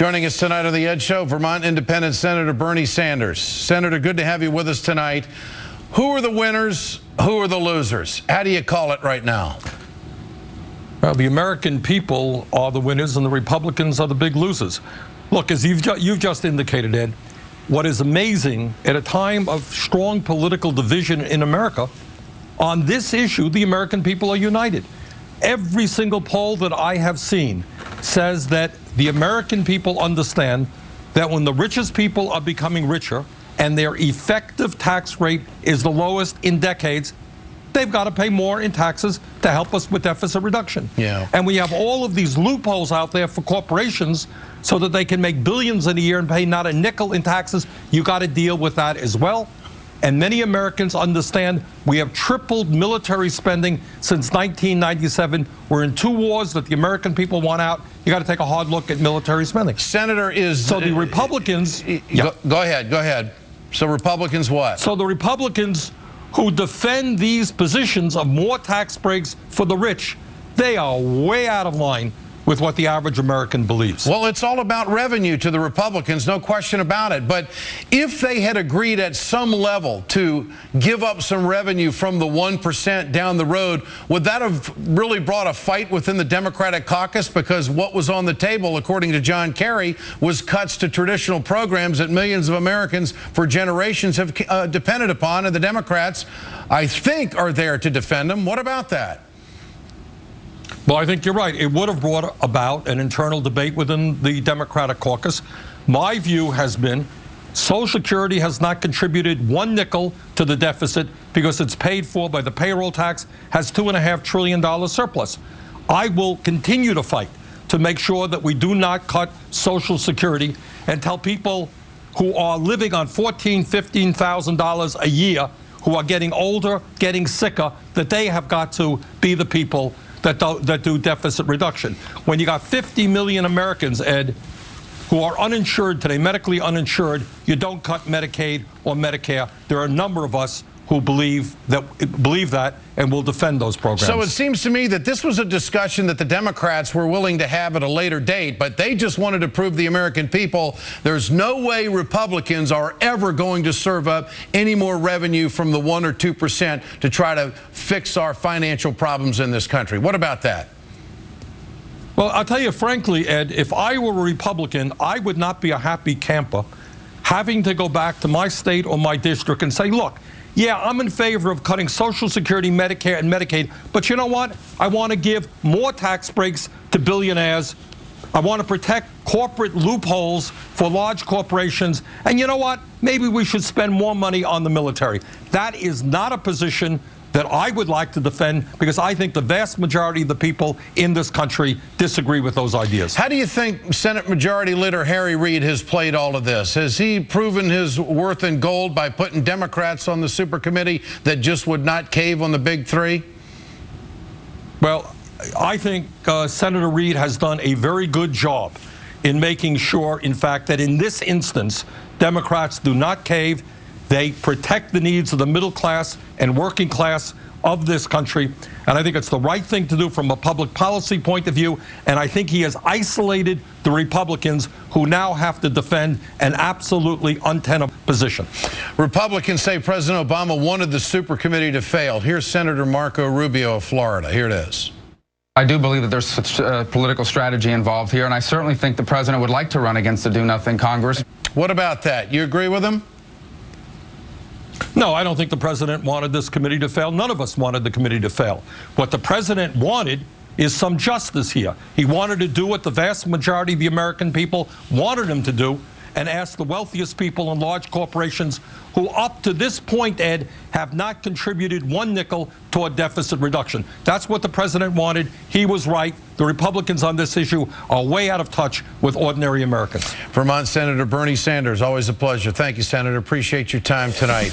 Joining us tonight on the Ed Show, Vermont Independent Senator Bernie Sanders. Senator, good to have you with us tonight. Who are the winners? Who are the losers? How do you call it right now? Well, the American people are the winners and the Republicans are the big losers. Look, as you've just indicated, Ed, what is amazing at a time of strong political division in America, on this issue, the American people are united. Every single poll that I have seen says that the American people understand that when the richest people are becoming richer and their effective tax rate is the lowest in decades, they've got to pay more in taxes to help us with deficit reduction. Yeah. And we have all of these loopholes out there for corporations so that they can make billions in a year and pay not a nickel in taxes. You got to deal with that as well. And many Americans understand we have tripled military spending since 1997. We're in 2 wars that the American people want out. You got to take a hard look at military spending. Senator, so the Republicans. Go ahead. So Republicans what? So the Republicans who defend these positions of more tax breaks for the rich, they are way out of line with what the average American believes. Well, it's all about revenue to the Republicans, no question about it. But if they had agreed at some level to give up some revenue from the 1% down the road, would that have really brought a fight within the Democratic caucus? Because what was on the table, according to John Kerry, was cuts to traditional programs that millions of Americans for generations have depended upon, and the Democrats, I think, are there to defend them. What about that? Well, I think you're right. It would have brought about an internal debate within the Democratic caucus. My view has been Social Security has not contributed 1 nickel to the deficit because it's paid for by the payroll tax, has $2.5 trillion surplus. I will continue to fight to make sure that we do not cut Social Security and tell people who are living on $14,000, $15,000 a year, who are getting older, getting sicker, that they have got to be the people that do deficit reduction. When you got 50 million Americans, Ed, who are uninsured today, medically uninsured, you don't cut Medicaid or Medicare. There are a number of us who believe that and will defend those programs. So it seems to me that this was a discussion that the Democrats were willing to have at a later date, but they just wanted to prove the American people there's no way Republicans are ever going to serve up any more revenue from the 1 or 2% to try to fix our financial problems in this country. What about that? Well, I'll tell you frankly, Ed, if I were a Republican, I would not be a happy camper having to go back to my state or my district and say, look, yeah, I'm in favor of cutting Social Security, Medicare, and Medicaid, but you know what? I want to give more tax breaks to billionaires. I want to protect corporate loopholes for large corporations. And you know what? Maybe we should spend more money on the military. That is not a position that I would like to defend, because I think the vast majority of the people in this country disagree with those ideas. How do you think Senate Majority Leader Harry Reid has played all of this? Has he proven his worth in gold by putting Democrats on the super committee that just would not cave on the big 3? Well, I think Senator Reid has done a very good job in making sure, in fact, that in this instance, Democrats do not cave. They protect the needs of the middle class and working class of this country. And I think it's the right thing to do from a public policy point of view. And I think he has isolated the Republicans who now have to defend an absolutely untenable position. Republicans say President Obama wanted the super committee to fail. Here's Senator Marco Rubio of Florida. Here it is. I do believe that there's political strategy involved here. And I certainly think the president would like to run against the do-nothing Congress. What about that? You agree with him? No, I don't think the president wanted this committee to fail. None of us wanted the committee to fail. What the president wanted is some justice here. He wanted to do what the vast majority of the American people wanted him to do, and ask the wealthiest people and large corporations who up to this point, Ed, have not contributed 1 nickel toward deficit reduction. That's what the president wanted. He was right. The Republicans on this issue are way out of touch with ordinary Americans. Vermont Senator Bernie Sanders, always a pleasure. Thank you, Senator. Appreciate your time tonight.